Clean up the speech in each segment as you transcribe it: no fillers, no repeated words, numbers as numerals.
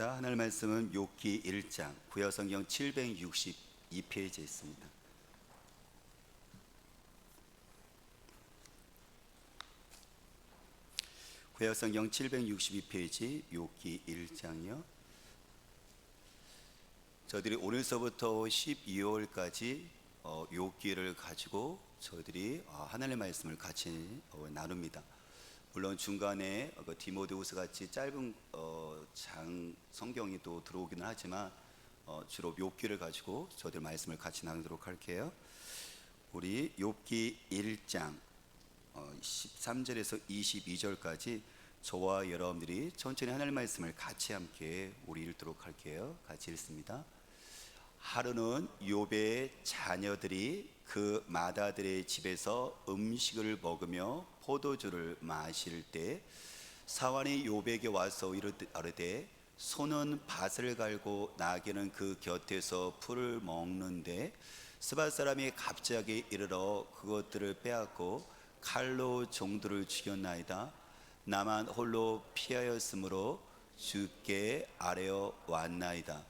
하늘 말씀은 욥기 1장 구약성경 762페이지에 있습니다. 구약성경 762페이지 욥기 1장이요. 저희들이 오늘서부터 12월까지 욥기를 가지고 저희들이 하나님의 말씀을 같이 나눕니다. 물론 중간에 디모데후서 같이 짧은 장 성경이 또 들어오기는 하지만 주로 욥기를 가지고 저희들 말씀을 같이 나누도록 할게요. 우리 욥기 1장 13절에서 22절까지 저와 여러분들이 천천히 하나님의 말씀을 같이 함께 우리 읽도록 할게요. 같이 읽습니다. 하루는 욥의 자녀들이 그 마다들의 집에서 음식을 먹으며 포도주를 마실 때 사환이 욥에게 와서 이르되 소는 밭을 갈고 나귀는 그 곁에서 풀을 먹는데 스밧 사람이 갑자기 이르러 그것들을 빼앗고 칼로 종들을 죽였나이다. 나만 홀로 피하였으므로 주께 아뢰어 왔나이다.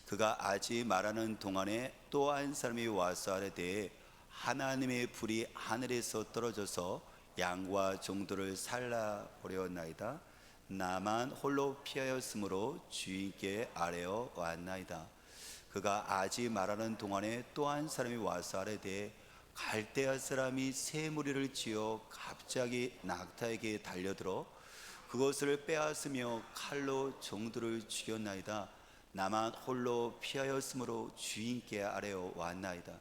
그가 아직 말하는 동안에 또 한 사람이 와서 아뢰되 하나님의 불이 하늘에서 떨어져서 양과 종들을 살라버렸나이다. 나만 홀로 피하였으므로 주인께 아뢰어 왔나이다. 그가 아직 말하는 동안에 또 한 사람이 와서 아뢰되 갈대아 사람이 새 무리를 지어 갑자기 낙타에게 달려들어 그것을 빼앗으며 칼로 종들을 죽였나이다. 나만 홀로 피하였으므로 주인께 아뢰어 왔나이다.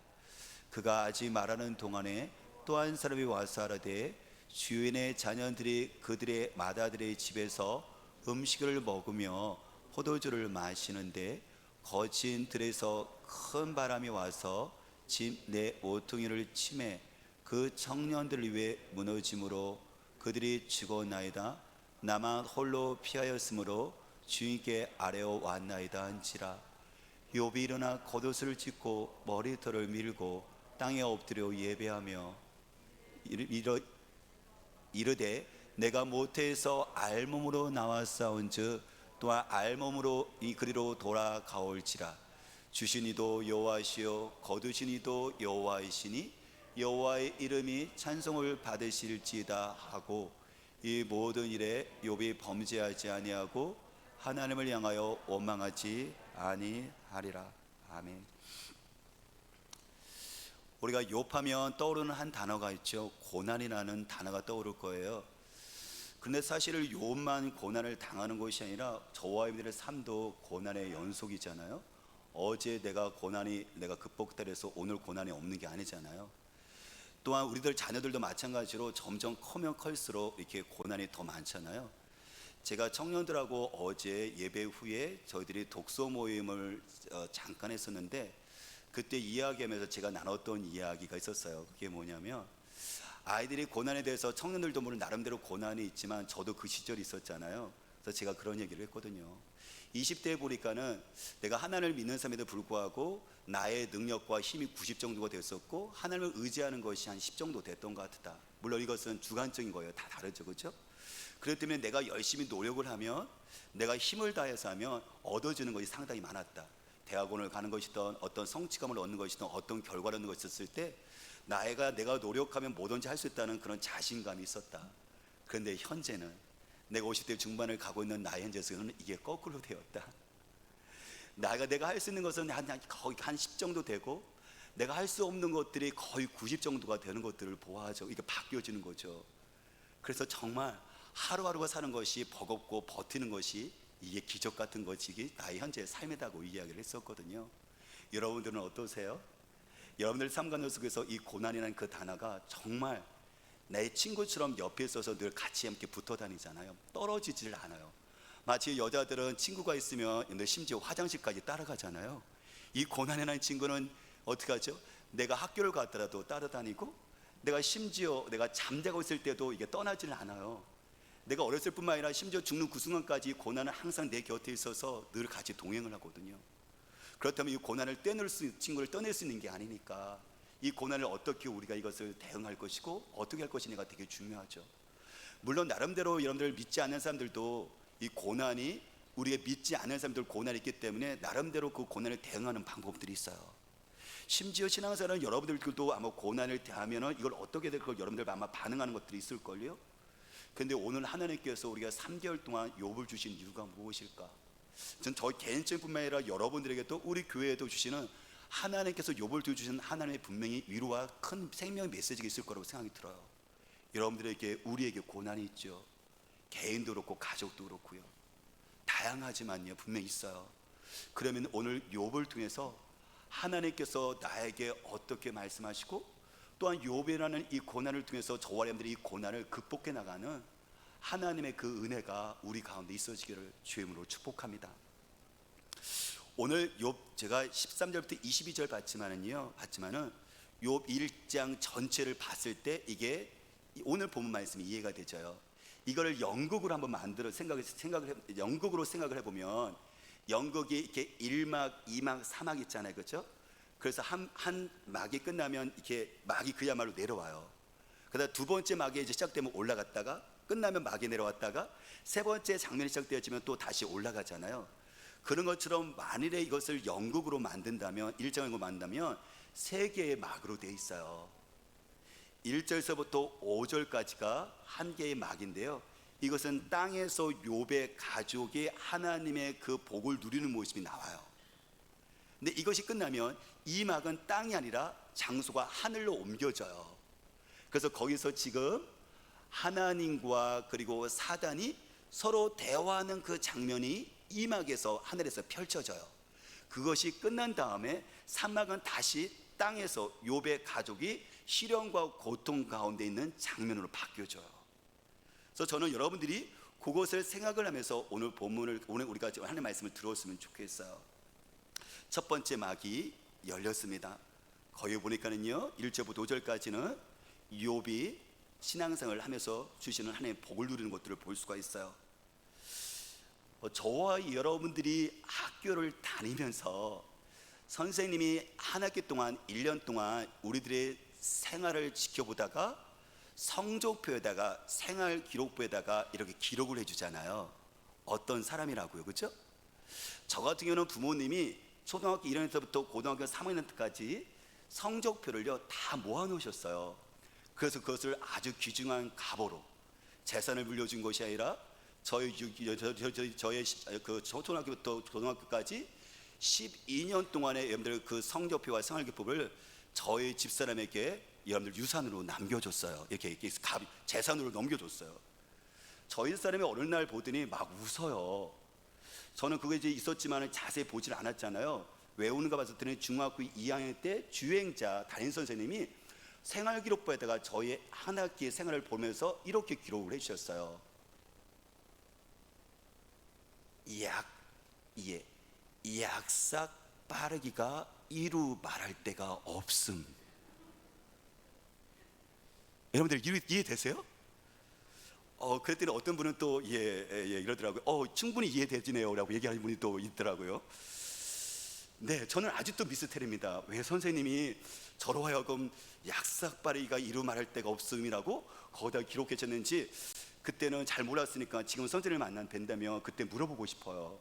그가 아직 말하는 동안에 또 한 사람이 와서 아뢰되 주인의 자녀들이 그들의 마다들의 집에서 음식을 먹으며 포도주를 마시는데 거친 들에서 큰 바람이 와서 집 내 모퉁이를 치매 그 청년들 위에 무너짐으로 그들이 죽었나이다. 나만 홀로 피하였으므로 주인께 아뢰어 왔나이다 한지라. 욥이 일어나 겉옷을 찢고 머리털을 밀고 땅에 엎드려 예배하며 이르되 내가 모태에서 알몸으로 나왔사온즉 또한 알몸으로 이 그리로 돌아가올지라. 주신 이도 여호와시요 거두신 이도 여호와이시니 여호와의 이름이 찬송을 받으실지다 하고 이 모든 일에 욥이 범죄하지 아니하고 하나님을 향하여 원망하지 아니하리라. 아멘. 우리가 욥하면 떠오르는 한 단어가 있죠. 고난이라는 단어가 떠오를 거예요. 그런데 사실 욥만 고난을 당하는 것이 아니라 저와 여러분들의 삶도 고난의 연속이잖아요. 어제 내가 극복돼서 오늘 고난이 없는 게 아니잖아요. 또한 우리들 자녀들도 마찬가지로 점점 커면 클수록 이렇게 고난이 더 많잖아요. 제가 청년들하고 어제 예배 후에 저희들이 독서 모임을 잠깐 했었는데 그때 이야기하면서 제가 나눴던 이야기가 있었어요. 그게 뭐냐면 아이들이 고난에 대해서 청년들도 물론 나름대로 고난이 있지만 저도 그 시절이 있었잖아요. 그래서 제가 그런 얘기를 했거든요. 20대에 보니까는 내가 하나님을 믿는 사람에도 불구하고 나의 능력과 힘이 90 정도가 됐었고 하나님을 의지하는 것이 한 10 정도 됐던 것 같다. 물론 이것은 주관적인 거예요. 다 다르죠, 그렇죠? 그렇기 때문에 내가 열심히 노력을 하면, 내가 힘을 다해서 하면 얻어지는 것이 상당히 많았다. 대학원을 가는 것이든 어떤 성취감을 얻는 것이든 어떤 결과를 얻는 것이 있었을 때 내가 노력하면 뭐든지 할 수 있다는 그런 자신감이 있었다. 그런데 현재는 내가 50대 중반을 가고 있는 나의 현재에서는 이게 거꾸로 되었다. 내가 할 수 있는 것은 거의 한 10 정도 되고 내가 할 수 없는 것들이 거의 90 정도가 되는 것들을 보아하죠. 이게 바뀌어지는 거죠. 그래서 정말 하루하루가 사는 것이 버겁고 버티는 것이 이게 기적 같은 것이 나의 현재의 삶이라고 이야기를 했었거든요. 여러분들은 어떠세요? 여러분들 삶 가운데 속에서 이 고난이라는 그 단어가 정말 내 친구처럼 옆에 있어서 늘 같이 함께 붙어 다니잖아요. 떨어지질 않아요. 마치 여자들은 친구가 있으면 심지어 화장실까지 따라가잖아요. 이 고난이라는 친구는 어떻게 하죠? 내가 학교를 갔더라도 따라다니고 심지어 내가 잠자고 있을 때도 이게 떠나질 않아요. 내가 어렸을 뿐만 아니라 심지어 죽는 그 순간까지 고난은 항상 내 곁에 있어서 늘 같이 동행을 하거든요. 그렇다면 이 고난을 친구를 떠낼 수 있는 게 아니니까 이 고난을 어떻게 우리가 이것을 대응할 것이고 어떻게 할 것이냐가 되게 중요하죠. 물론 나름대로 여러분들 믿지 않는 사람들도 이 고난이 우리가 믿지 않는 사람들 고난이 있기 때문에 나름대로 그 고난을 대응하는 방법들이 있어요. 심지어 신앙생활은 여러분들도 아마 고난을 대하면 이걸 어떻게 될 걸 여러분들 아마 반응하는 것들이 있을걸요. 근데 오늘 하나님께서 우리가 3개월 동안 욥을 주신 이유가 무엇일까? 전 저희 개인적인 뿐만 아니라 여러분들에게도 우리 교회에도 주시는 하나님께서 욥을 주신 하나님의 분명히 위로와 큰 생명의 메시지가 있을 거라고 생각이 들어요. 여러분들에게 우리에게 고난이 있죠. 개인도 그렇고 가족도 그렇고요. 다양하지만요 분명히 있어요. 그러면 오늘 욥을 통해서 하나님께서 나에게 어떻게 말씀하시고 또한 욥이라는 이 고난을 통해서 저와 여러분들이 이 고난을 극복해 나가는 하나님의 그 은혜가 우리 가운데 있어지기를 주의 이름으로 축복합니다. 오늘 욥 제가 13절부터 22절 봤지만은 욥 1장 전체를 봤을 때 이게 오늘 본문 말씀이 이해가 되죠. 이거를 연극으로 한번 만들어 연극으로 생각을 해보면 연극이 이렇게 1막, 2막, 3막 있잖아요, 그렇죠? 그래서 한 막이 끝나면 이렇게 막이 그야말로 내려와요. 그다음 두 번째 막이 이제 시작되면 올라갔다가 끝나면 막이 내려왔다가 세 번째 장면이 시작되어지면 또 다시 올라가잖아요. 그런 것처럼 만일에 이것을 연극으로 만든다면 1장으로 만든다면 세 개의 막으로 되어 있어요. 1절서부터 5절까지가 한 개의 막인데요. 이것은 땅에서 욥의 가족이 하나님의 그 복을 누리는 모습이 나와요. 근데 이것이 끝나면 이 막은 땅이 아니라 장소가 하늘로 옮겨져요. 그래서 거기서 지금 하나님과 그리고 사단이 서로 대화하는 그 장면이 이 막에서 하늘에서 펼쳐져요. 그것이 끝난 다음에 산막은 다시 땅에서 욥의 가족이 시련과 고통 가운데 있는 장면으로 바뀌어져요. 그래서 저는 여러분들이 그것을 생각을 하면서 오늘 본문을 오늘 우리가 하나님의 말씀을 들었으면 좋겠어요. 첫 번째 막이 열렸습니다. 거기 보니까는요 1절부터 5절까지는 욥이 신앙생활을 하면서 주시는 하나님의 복을 누리는 것들을 볼 수가 있어요. 저와 여러분들이 학교를 다니면서 선생님이 한 학기 동안 1년 동안 우리들의 생활을 지켜보다가 성적표에다가 생활 기록부에다가 이렇게 기록을 해주잖아요. 어떤 사람이라고요, 그렇죠? 저 같은 경우는 부모님이 초등학교 1학년부터 고등학교 3학년 때까지 성적표를요 다 모아놓으셨어요. 그래서 그것을 아주 귀중한 값으로 재산을 물려준 것이 아니라 저의 그 초등학교부터 고등학교까지 12년 동안의 여러분들 그 성적표와 생활기법을 저희 집사람에게 여러분들 유산으로 남겨줬어요. 이렇게 재산으로 넘겨줬어요. 저희 사람이 어느 날 보더니 막 웃어요. 저는 그게 이제 있었지만 자세히 보질 않았잖아요. 왜 우는가 봤더니 중학교 2학년 때 주행자 담임 선생님이 생활기록부에다가 저희 한 학기의 생활을 보면서 이렇게 기록을 해주셨어요. 약삭 빠르기가 이루 말할 데가 없음. 여러분들 이해되세요? 그랬더니 어떤 분은 또 이러더라고요. 충분히 이해되지네요 라고 얘기하는 분이 또 있더라고요. 네, 저는 아직도 미스테리입니다. 왜 선생님이 저로 하여금 약삭 빠르기가 이루 말할 데가 없음이라고 거기다 기록해 줬는지 그때는 잘 몰랐으니까 지금 선생님을 뵌다면 그때 물어보고 싶어요.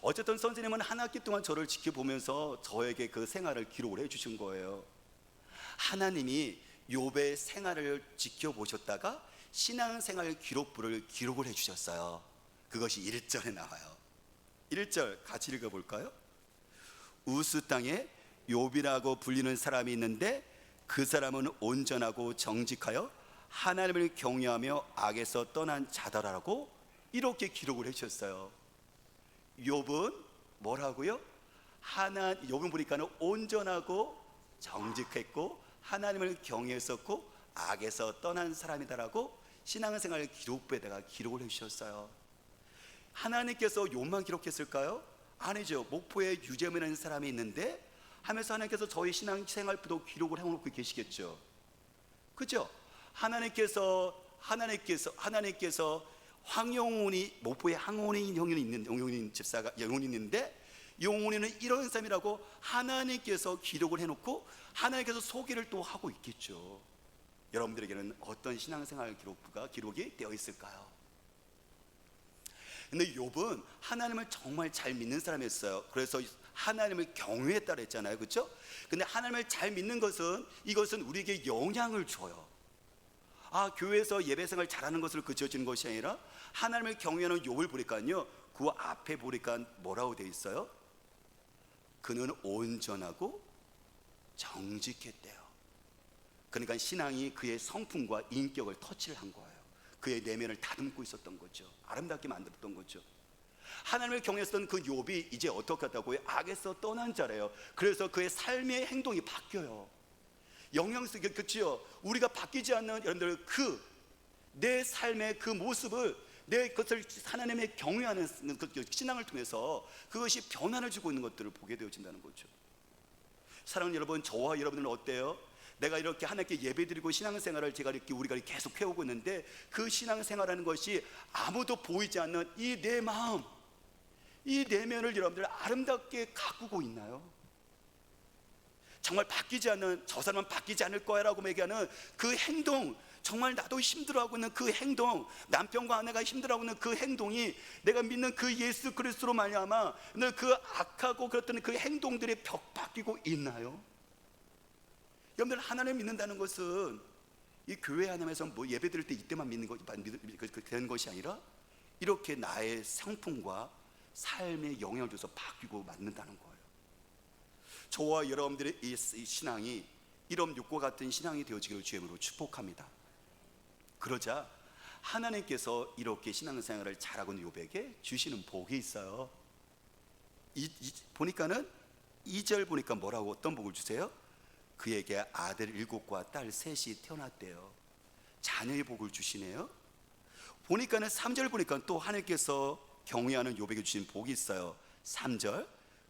어쨌든 선생님은 한 학기 동안 저를 지켜보면서 저에게 그 생활을 기록을 해주신 거예요. 하나님이 욥의 생활을 지켜보셨다가 신앙생활 기록부를 기록을 해주셨어요. 그것이 1절에 나와요. 1절 같이 읽어볼까요? 우스 땅에 욥이라고 불리는 사람이 있는데 그 사람은 온전하고 정직하여 하나님을 경외하며 악에서 떠난 자다라고 이렇게 기록을 해주셨어요. 욥은 뭐라고요? 욥은 보니까는 온전하고 정직했고 하나님을 경외했었고 악에서 떠난 사람이다라고 신앙생활 기록부에다가 기록을 해주셨어요. 하나님께서 욥만 기록했을까요? 아니죠. 목포에 유재민이라는 사람이 있는데 하면서 하나님께서 저희 신앙생활부도 기록을 해놓고 계시겠죠. 그죠? 하나님께서 황영훈이 목포에 황원인 형이 있는 영훈인 집사가 영훈이 있는데 영훈이는 이런 사람이라고 하나님께서 기록을 해놓고 하나님께서 소개를 또 하고 있겠죠. 여러분들에게는 어떤 신앙생활 기록부가 기록이 되어 있을까요? 근데 욥은 하나님을 정말 잘 믿는 사람이었어요. 그래서 하나님을 경외했다 했잖아요, 그렇죠? 근데 하나님을 잘 믿는 것은 이것은 우리에게 영향을 줘요. 교회에서 예배생활 잘하는 것을 그쳐지는 것이 아니라 하나님을 경외하는 욥을 보니까요, 그 앞에 보니까 뭐라고 돼 있어요? 그는 온전하고 정직했대요. 그러니까 신앙이 그의 성품과 인격을 터치를 한 거예요. 그의 내면을 다듬고 있었던 거죠. 아름답게 만들었던 거죠. 하나님을 경외했던 그 욥이 이제 어떻게 했다고요? 악에서 떠난 자래요. 그래서 그의 삶의 행동이 바뀌어요. 영향성이, 그렇죠? 우리가 바뀌지 않는 여러분들 내 삶의 그 모습을, 내 것을 하나님의 경외하는 그 신앙을 통해서 그것이 변화를 주고 있는 것들을 보게 되어진다는 거죠. 사랑하는 여러분, 저와 여러분들은 어때요? 내가 이렇게 하나님께 예배드리고 신앙생활을 우리가 계속 해오고 있는데, 그 신앙생활하는 것이 아무도 보이지 않는 이 내 마음, 이 내면을 여러분들 아름답게 가꾸고 있나요? 정말 바뀌지 않는, 저 사람은 바뀌지 않을 거야 라고 얘기하는 그 행동, 정말 나도 힘들어하고 있는 그 행동, 남편과 아내가 힘들어하고 있는 그 행동이 내가 믿는 그 예수 그리스도로 말미암아 그 악하고 그랬던 그 행동들이 바뀌고 있나요? 여러분들, 하나님을 믿는다는 것은 이 교회 하나님에서 뭐 예배 드릴 때 이때만 믿는 되는 것이 아니라 이렇게 나의 성품과 삶에 영향을 줘서 바뀌고 만든다는 거예요. 저와 여러분들의 이 신앙이 이런 욥과 같은 신앙이 되어지기를 주님으로 축복합니다. 그러자 하나님께서 이렇게 신앙생활을 잘하고 있는 욥에게 주시는 복이 있어요. 보니까는 2절 보니까 뭐라고, 어떤 복을 주세요? 그에게 아들 7과 딸 3이 태어났대요. 자녀의 복을 주시네요. 보니까는 3절 보니까 또 하나님께서 경외하는 욥에게 주신 복이 있어요. 3절,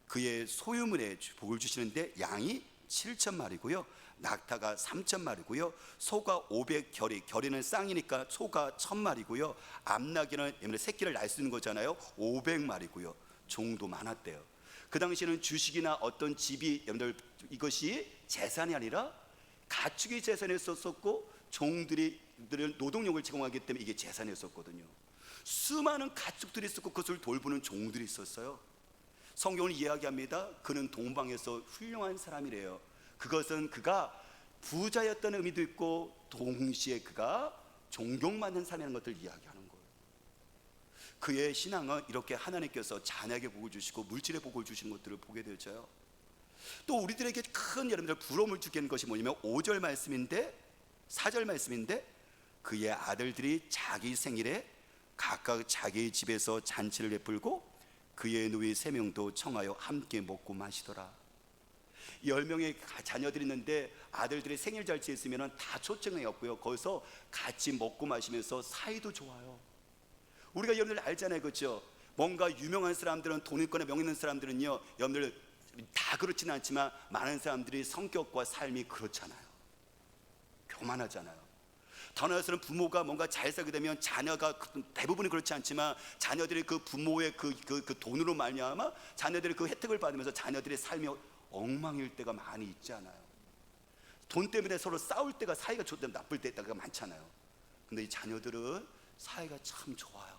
그의 소유물에 복을 주시는데 양이 7,000마리고요, 낙타가 3,000마리고요, 소가 500결이, 결이는 쌍이니까 소가 1,000마리고요, 암나귀는 새끼를 낳을 수 있는 거잖아요, 500마리고요, 종도 많았대요. 그 당시에는 주식이나 어떤 집이, 여러분들, 이것이 재산이 아니라 가축이 재산이었었고, 종들이 노동력을 제공하기 때문에 이게 재산이었었거든요. 수많은 가축들이 있었고 그것을 돌보는 종들이 있었어요. 성경은 이야기합니다. 그는 동방에서 훌륭한 사람이래요. 그것은 그가 부자였다는 의미도 있고 동시에 그가 존경받는 사람이라는 것을 이야기하는 거예요. 그의 신앙은 이렇게 하나님께서 자녀에게 복을 주시고 물질의 복을 주시는 것들을 보게 되어져요. 또 우리들에게 큰, 여러분들, 부러움을 주게 하는 것이 뭐냐면 5절 말씀인데, 4절 말씀인데, 그의 아들들이 자기 생일에 각각 자기의 집에서 잔치를 베풀고 그의 누이 3명도 청하여 함께 먹고 마시더라. 10명의 자녀들이 있는데 아들들이 생일 잔치에 있으면 다 초청해왔고요, 거기서 같이 먹고 마시면서 사이도 좋아요. 우리가 여러분들 알잖아요, 그렇죠? 뭔가 유명한 사람들은, 돈 있거나 명 있는 사람들은요, 여러분들 다 그렇지는 않지만 많은 사람들이 성격과 삶이 그렇잖아요. 교만하잖아요. 다나아서는 부모가 뭔가 잘 살게 되면 자녀가, 대부분이 그렇지 않지만 자녀들이 그 부모의 그 돈으로 말미암아 자녀들이 그 혜택을 받으면서 자녀들의 삶이 엉망일 때가 많이 있지 않아요? 돈 때문에 서로 싸울 때가, 사이가 좋을 때 나쁠 때가 많잖아요. 근데 이 자녀들은 사이가 참 좋아요.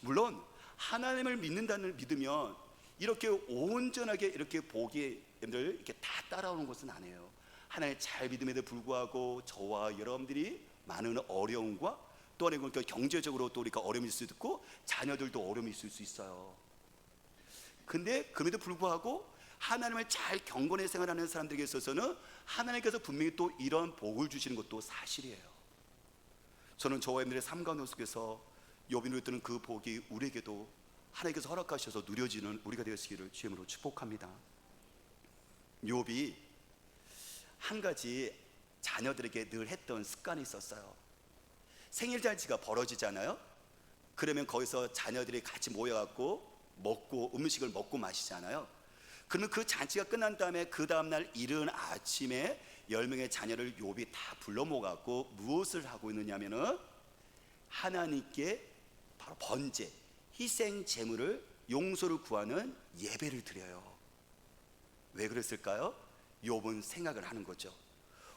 물론 하나님을 믿으면 이렇게 온전하게 이렇게 복이 이렇게 다 따라오는 것은 아니에요. 하나님 잘 믿음에도 불구하고 저와 여러분들이 많은 어려움과, 또 그러니까 경제적으로 또 우리가 어려움이 있을 수도 있고 자녀들도 어려움이 있을 수 있어요. 근데 그럼에도 불구하고 하나님을 잘 경건히 생활하는 사람들에게 있어서는 하나님께서 분명히 또 이런 복을 주시는 것도 사실이에요. 저는 저와 여러분들의 삶 가운데 속에서 욥이 누렸던 그 복이 우리에게도 하나님께서 허락하셔서 누려지는 우리가 되시기를 주님으로 축복합니다. 욥이 한 가지 자녀들에게 늘 했던 습관이 있었어요. 생일 잔치가 벌어지잖아요. 그러면 거기서 자녀들이 같이 모여갖고 음식을 먹고 마시잖아요. 그러면 그 잔치가 끝난 다음에 그 다음날 이른 아침에 10명의 자녀를 욥이 다 불러 모아갖고 무엇을 하고 있느냐면은 하나님께 바로 번제, 희생 제물을, 용서를 구하는 예배를 드려요. 왜 그랬을까요? 욥은 생각을 하는 거죠.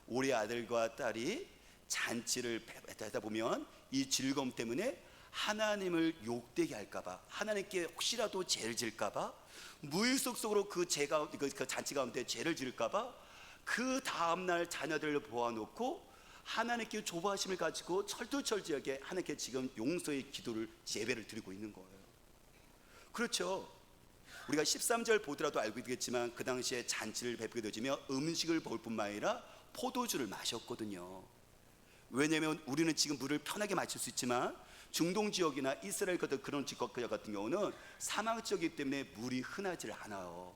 우리 아들과 딸이 잔치를 하다 보면 이 즐거움 때문에 하나님을 욕되게 할까봐, 하나님께 혹시라도 죄를 지을까봐, 무의식 속으로 그 잔치 가운데 죄를 지을까봐 그 다음날 자녀들을 보아놓고 하나님께 조바심을 가지고 철두철저하게 하나님께 지금 용서의 기도를, 예배를 드리고 있는 거예요. 그렇죠. 우리가 13절 보더라도 알고 있겠지만 그 당시에 잔치를 베풀게 되지며 음식을 먹을 뿐만 아니라 포도주를 마셨거든요. 왜냐하면 우리는 지금 물을 편하게 마실 수 있지만 중동 지역이나 이스라엘 같은 그런 지역 같은 경우는 사막 지역이기 때문에 물이 흔하지 않아요.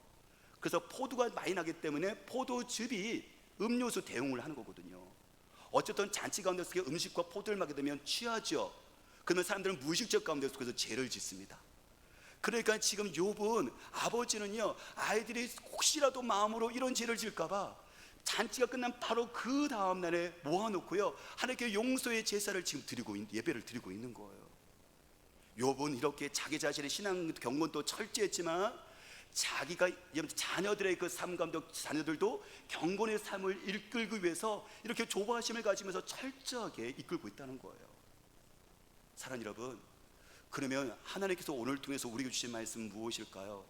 그래서 포도가 많이 나기 때문에 포도즙이 음료수 대용을 하는 거거든요. 어쨌든 잔치 가운데 속에 음식과 포도를 마게 되면 취하죠. 그러면 사람들은 무의식적 가운데 속에서 죄를 짓습니다. 그러니까 지금 욥은, 아버지는요, 아이들이 혹시라도 마음으로 이런 죄를 지을까봐 잔치가 끝난 바로 그 다음 날에 모아놓고요, 하나님께 용서의 제사를 지금 예배를 드리고 있는 거예요. 욥은 이렇게 자기 자신의 신앙 경건도 철저했지만 자기가 자녀들의 그 삶 가운데 자녀들도 경건의 삶을 이끌기 위해서 이렇게 조바심을 가지면서 철저하게 이끌고 있다는 거예요. 사랑하는 여러분, 그러면 하나님께서 오늘 통해서 우리에게 주신 말씀은 무엇일까요?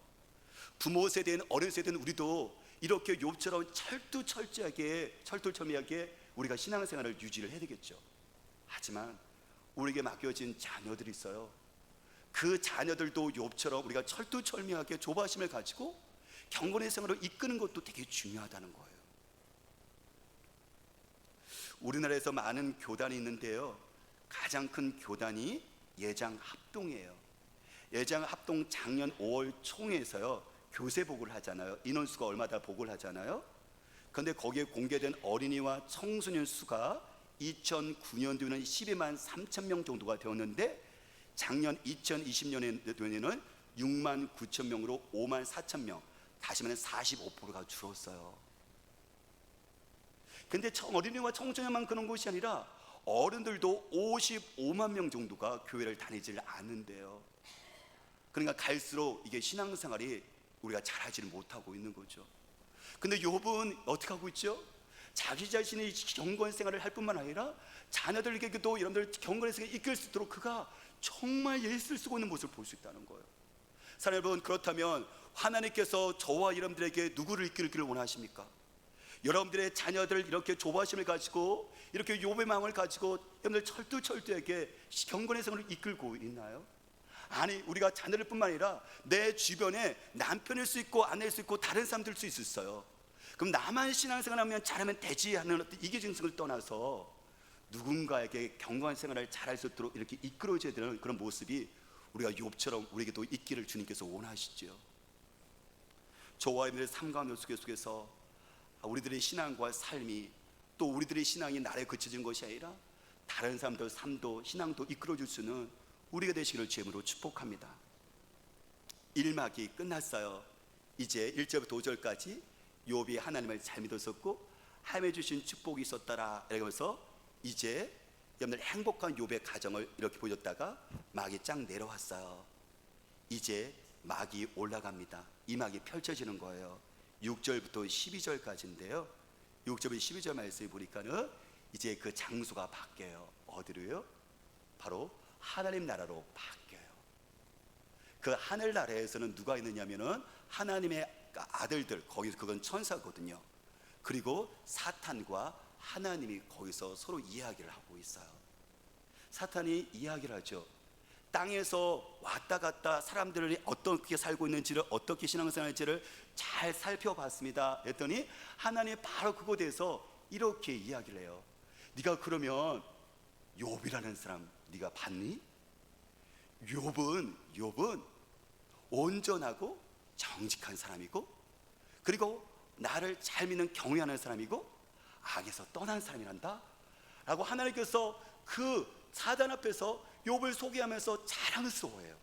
부모 세대인, 어린 세대인 우리도 이렇게 욥처럼 철두철미하게 우리가 신앙생활을 유지를 해야 되겠죠. 하지만 우리에게 맡겨진 자녀들이 있어요. 그 자녀들도 욥처럼 우리가 철두철미하게 조바심을 가지고 경건의 생활을 이끄는 것도 되게 중요하다는 거예요. 우리나라에서 많은 교단이 있는데요, 가장 큰 교단이 예장합동이에요. 예장합동 작년 5월 총회에서요, 교세복을 하잖아요. 인원수가 얼마다 복을 하잖아요. 그런데 거기에 공개된 어린이와 청소년 수가 2009년도에는 12만 3천 명 정도가 되었는데 작년 2020년에는 6만 9천 명으로 5만 4천 명, 다시 말하면 45%가 줄었어요. 근데 어린이와 청소년만 그런 것이 아니라 어른들도 55만 명 정도가 교회를 다니질 않는데요. 그러니까 갈수록 이게 신앙생활이 우리가 잘하지를 못하고 있는 거죠. 근데 욥은 어떻게 하고 있죠? 자기 자신이 경건 생활을 할 뿐만 아니라 자녀들에게도 여러분들 경건의 생활을 이끌 수 있도록 그가 정말 예수를 쓰고 있는 모습을 볼 수 있다는 거예요. 사랑하는 여러분, 그렇다면 하나님께서 저와 여러분들에게 누구를 이끌기를 원하십니까? 여러분들의 자녀들 이렇게 조바심을 가지고 이렇게 욥의 마음을 가지고 여러분들 철두철두하게 경건의 생활을 이끌고 있나요? 아니, 우리가 자녀들 뿐만 아니라 내 주변에 남편일 수 있고 아내일 수 있고 다른 사람들 수 있어요. 그럼 나만 신앙생활하면 잘하면 되지 하는 어떤 이기증성을 떠나서 누군가에게 경건한 생활을 잘할 수 있도록 이렇게 이끌어줘야 되는 그런 모습이 우리가 욥처럼 우리에게도 있기를 주님께서 원하시죠. 저와 여러분들의 삶 가운데 속에서 우리들의 신앙과 삶이, 또 우리들의 신앙이 나라에 그쳐진 것이 아니라 다른 사람들 삶도 신앙도 이끌어줄 수 있는 우리가 되시기를 주님으로 축복합니다. 1막이 끝났어요. 이제 1절부터 5절까지 욥이 하나님을 잘 믿었었고 하나님이 주신 축복이 있었더라 이러면서 이제 여러분들 행복한 욥의 가정을 이렇게 보여줬다가 막이 쫙 내려왔어요. 이제 막이 올라갑니다. 이 막이 펼쳐지는 거예요. 6절부터 12절까지인데요, 6절부터 12절 말씀을 보니까는 이제 그 장소가 바뀌어요. 어디로요? 바로 하나님 나라로 바뀌어요. 그 하늘나라에서는 누가 있느냐면은 하나님의 아들들, 거기서 그건 천사거든요. 그리고 사탄과 하나님이 거기서 서로 이야기를 하고 있어요. 사탄이 이야기를 하죠. 땅에서 왔다 갔다 사람들이 어떻게 살고 있는지를, 어떻게 신앙생활할지를 잘 살펴봤습니다. 했더니 하나님이 바로 그곳에서 이렇게 이야기를 해요. 네가 그러면 욥이라는 사람 네가 봤니? 욥은 온전하고 정직한 사람이고, 그리고 나를 잘 믿는 경외하는 사람이고 악에서 떠난 사람이란다 라고 하나님께서 그 사단 앞에서 욥을 소개하면서 자랑스러워해요.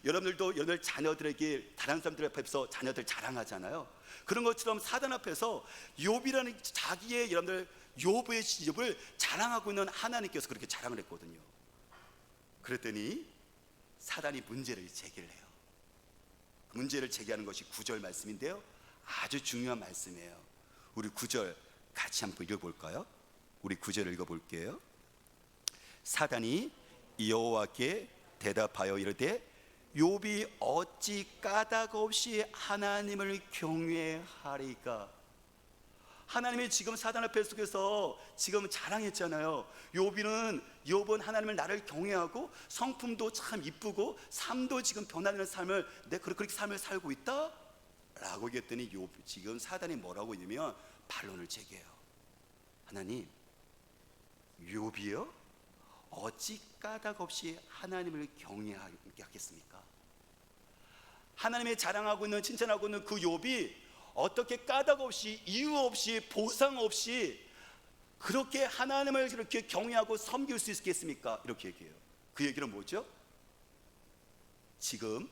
여러분들도 여러분들 자녀들에게 다른 사람들 앞에서 자녀들 자랑하잖아요. 그런 것처럼 사단 앞에서 욥이라는 자기의 여러분들 욥을 자랑하고 있는 하나님께서 그렇게 자랑을 했거든요. 그랬더니 사단이 문제를 제기를 해요. 문제를 제기하는 것이 9절 말씀인데요, 아주 중요한 말씀이에요. 우리 9절 같이 한번 읽어볼까요? 우리 9절 읽어볼게요. 사단이 여호와께 대답하여 이르되 욥이 어찌 까닭 없이 하나님을 경외하리까? 하나님이 지금 사단의 배 속에서 지금 자랑했잖아요. 욥은 하나님을 나를 경외하고 성품도 참 이쁘고 삶도 지금 변화되는 삶을 내가 그렇게 삶을 살고 있다 라고 얘기했더니 지금 사단이 뭐라고 했냐면 반론을 제기해요. 하나님, 욥이요? 어찌 까닭 없이 하나님을 경외하겠습니까? 하나님의 자랑하고 있는 칭찬하고 있는 그 욥이 어떻게 까닭 없이 이유 없이 보상 없이 그렇게 하나님을 그렇게 경외하고 섬길 수 있겠습니까? 이렇게 얘기해요. 그 얘기는 뭐죠? 지금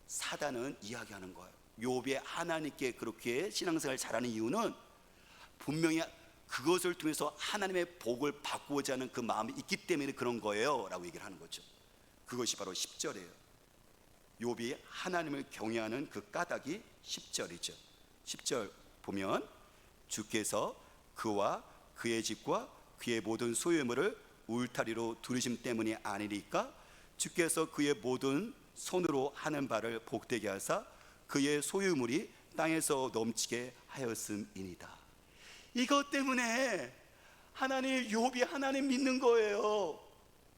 사단은 이야기하는 거예요. 욥이 하나님께 그렇게 신앙생활을 잘하는 이유는 분명히 그것을 통해서 하나님의 복을 받고자 하는 그 마음이 있기 때문에 그런 거예요 라고 얘기를 하는 거죠. 그것이 바로 10절이에요. 욥이 하나님을 경외하는 그 까닭이 10절이죠. 10절 보면 주께서 그와 그의 집과 그의 모든 소유물을 울타리로 두르심 때문이 아니리까? 주께서 그의 모든 손으로 하는 바를 복되게 하사 그의 소유물이 땅에서 넘치게 하였음이니이다. 이것 때문에 욥이 하나님 믿는 거예요.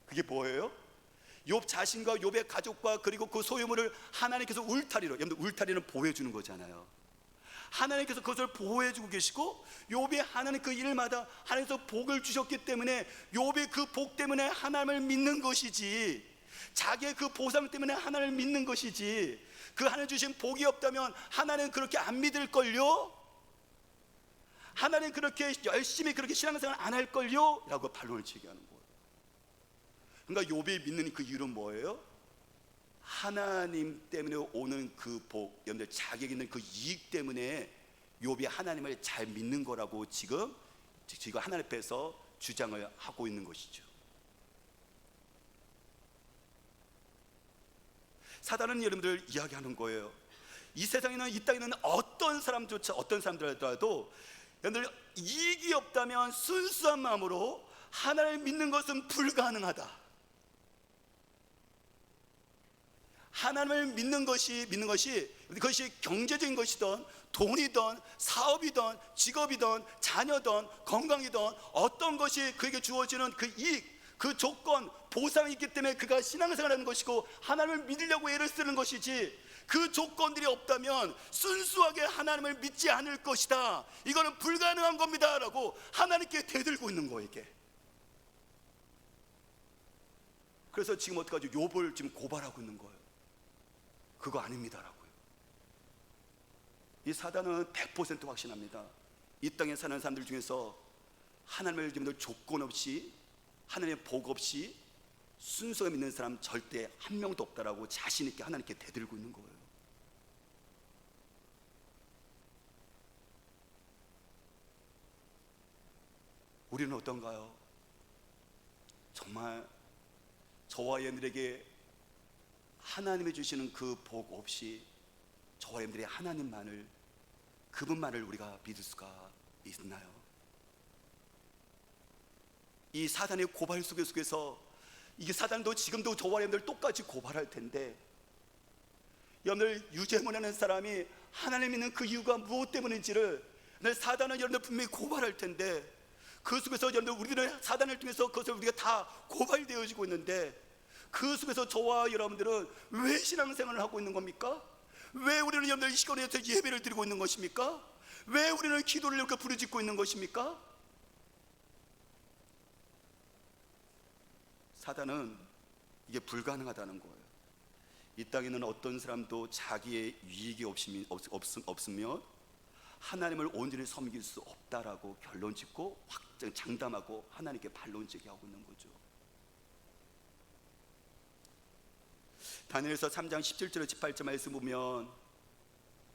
그게 뭐예요? 욥 자신과 욥의 가족과 그리고 그 소유물을 하나님께서 울타리로, 여러분들 울타리는 보호해 주는 거잖아요. 하나님께서 그것을 보호해 주고 계시고 욥이 하나님 그 일마다 하나님께서 복을 주셨기 때문에 욥이 그 복 때문에 하나님을 믿는 것이지, 자기의 그 보상 때문에 하나님을 믿는 것이지, 그 하나님 주신 복이 없다면 하나님 그렇게 안 믿을걸요? 하나님 그렇게 열심히 그렇게 신앙생활 안 할걸요? 라고 반론을 제기하는 거예요. 그러니까 욥이 믿는 그 이유는 뭐예요? 하나님 때문에 오는 그 복, 여러분들 자기에게 있는 그 이익 때문에 욥이 하나님을 잘 믿는 거라고 지금 하나님 앞에서 주장을 하고 있는 것이죠. 사단은 여러분들 이야기하는 거예요. 이 세상에는, 이 땅에는 어떤 사람들이라도 여러분들 이익이 없다면 순수한 마음으로 하나님을 믿는 것은 불가능하다. 하나님을 믿는 것이 그것이 경제적인 것이든 돈이든 사업이든 직업이든 자녀든 건강이든 어떤 것이 그에게 주어지는 그 이익, 그 조건, 보상이 있기 때문에 그가 신앙생활하는 것이고 하나님을 믿으려고 애를 쓰는 것이지, 그 조건들이 없다면 순수하게 하나님을 믿지 않을 것이다, 이거는 불가능한 겁니다 라고 하나님께 대들고 있는 거예요. 이게 그래서 지금 어떡하죠? 욥을 지금 고발하고 있는 거예요. 그거 아닙니다라고요. 이 사단은 100% 확신합니다. 이 땅에 사는 사람들 중에서 하나님을 믿는 조건 없이, 하나님의 복 없이 순수하게 믿는 사람 절대 한 명도 없다라고 자신 있게 하나님께 대들고 있는 거예요. 우리는 어떤가요? 정말 저와 여러분들에게 하나님이 주시는 그 복 없이 저와 여러분들이 하나님만을, 그분만을 우리가 믿을 수가 있나요? 이 사단의 고발 속에서 이게 사단도 지금도 저와 여러분들 똑같이 고발할 텐데, 여러분들 유죄문하는 사람이 하나님 믿는 그 이유가 무엇 때문인지를 사단은 여러분들 분명히 고발할 텐데, 그 속에서 여러분들 우리는 사단을 통해서 그것을 우리가 다 고발되어지고 있는데, 그 속에서 저와 여러분들은 왜 신앙생활을 하고 있는 겁니까? 왜 우리는 여러분들 이 시간에서 예배를 드리고 있는 것입니까? 왜 우리는 기도를 이렇게 부르짖고 있는 것입니까? 사단은 이게 불가능하다는 거예요. 이 땅에는 어떤 사람도 자기의 유익이 없으면 하나님을 온전히 섬길 수 없다라고 결론 짓고 장담하고 하나님께 반론 제기하고 있는 거죠. 다니엘서 3장 17절 18절 말씀 보면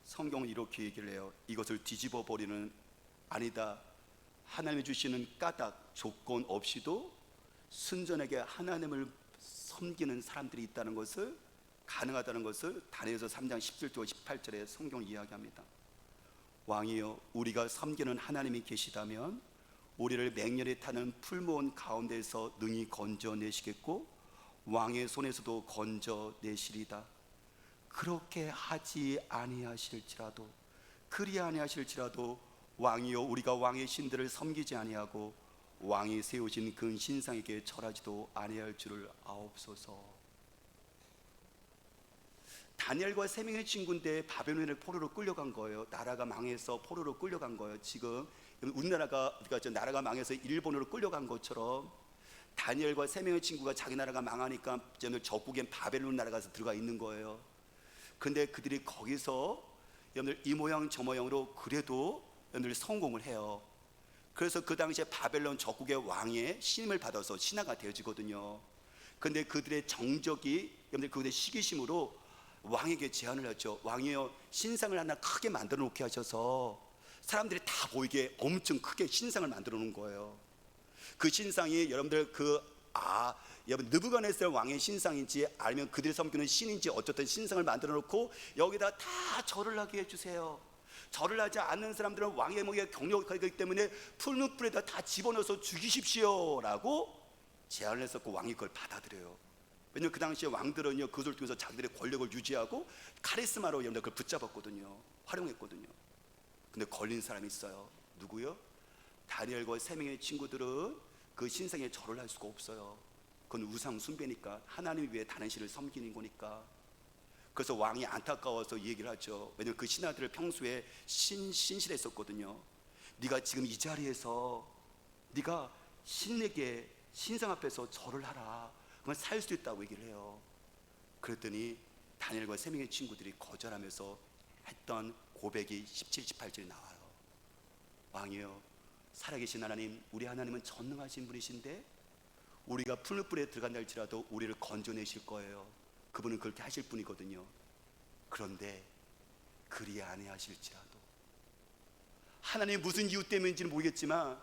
성경은 이렇게 얘기를 해요. 이것을 뒤집어 버리는, 아니다, 하나님이 주시는 까닭, 조건 없이도 순전하게 하나님을 섬기는 사람들이 있다는 것을, 가능하다는 것을 다니엘서 3장 17절 18절에 성경이 이야기합니다. 왕이여, 우리가 섬기는 하나님이 계시다면 우리를 맹렬히 타는 풀무원 가운데서 능히 건져내시겠고 왕의 손에서도 건져내시리다. 그렇게 하지 아니하실지라도, 그리 아니하실지라도 왕이여 우리가 왕의 신들을 섬기지 아니하고 왕이 세우신 그 신상에게 절하지도 아니할 줄을 아옵소서. 다니엘과 세 명의 친구인데 바벨론의 포로로 끌려간 거예요. 나라가 망해서 포로로 끌려간 거예요. 지금 우리나라가, 그러니까 나라가 망해서 일본으로 끌려간 것처럼 다니엘과 세 명의 친구가 자기 나라가 망하니까 적국엔 바벨론 나라가 들어가 있는 거예요. 근데 그들이 거기서 여러분들 이 모양 저 모양으로 그래도 여러분들 성공을 해요. 그래서 그 당시에 바벨론 적국의 왕의 신임을 받아서 신하가 되어지거든요. 근데 그들의 정적이 여러분들 그들의 시기심으로 왕에게 제안을 했죠. 왕이여 신상을 하나 크게 만들어 놓게 하셔서 사람들이 다 보이게 엄청 크게 신상을 만들어 놓은 거예요. 그 신상이 여러분들 여러분 느부갓네살 왕의 신상인지 아니면 그들이 섬기는 신인지 어쨌든 신상을 만들어 놓고 여기다 다 절을 하게 해주세요. 절을 하지 않는 사람들은 왕의 목에 경력하기 때문에 푸른 불에다 다 집어넣어서 죽이십시오 라고 제안을 했었고 왕이 그걸 받아들여요. 왜냐하면 그 당시에 왕들은요 그것을 통해서 자기들의 권력을 유지하고 카리스마로 여러분들 그걸 붙잡았거든요. 활용했거든요. 근데 걸린 사람이 있어요. 누구요? 다니엘과 세 명의 친구들은 그 신상에 절을 할 수가 없어요. 그건 우상 숭배니까, 하나님 위에 다른 신을 섬기는 거니까. 그래서 왕이 안타까워서 얘기를 하죠. 왜냐하면 그 신하들을 평소에 신실했었거든요. 네가 지금 이 자리에서 네가 신에게 신상 앞에서 절을 하라. 그러면 살 수 있다고 얘기를 해요. 그랬더니 다니엘과 세 명의 친구들이 거절하면서 했던 고백이 17, 18절에 나와요. 왕이여 살아계신 하나님, 우리 하나님은 전능하신 분이신데 우리가 푸른 불에 들어간다 할지라도 우리를 건져내실 거예요. 그분은 그렇게 하실 분이거든요. 그런데 그리 아니하실지라도, 하나님 무슨 이유 때문인지는 모르겠지만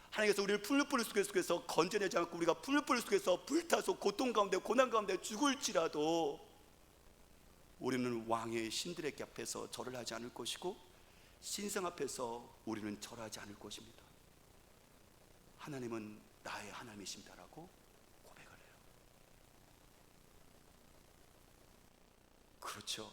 하나님께서 우리를 푸른 불 속에서 건져내지 않고 우리가 푸른 불 속에서 불타서 고통 가운데 고난 가운데 죽을지라도 우리는 왕의 신들의 앞에서 절을 하지 않을 것이고 신상 앞에서 우리는 절하지 않을 것입니다. 하나님은 나의 하나님이십니다라고 고백을 해요. 그렇죠.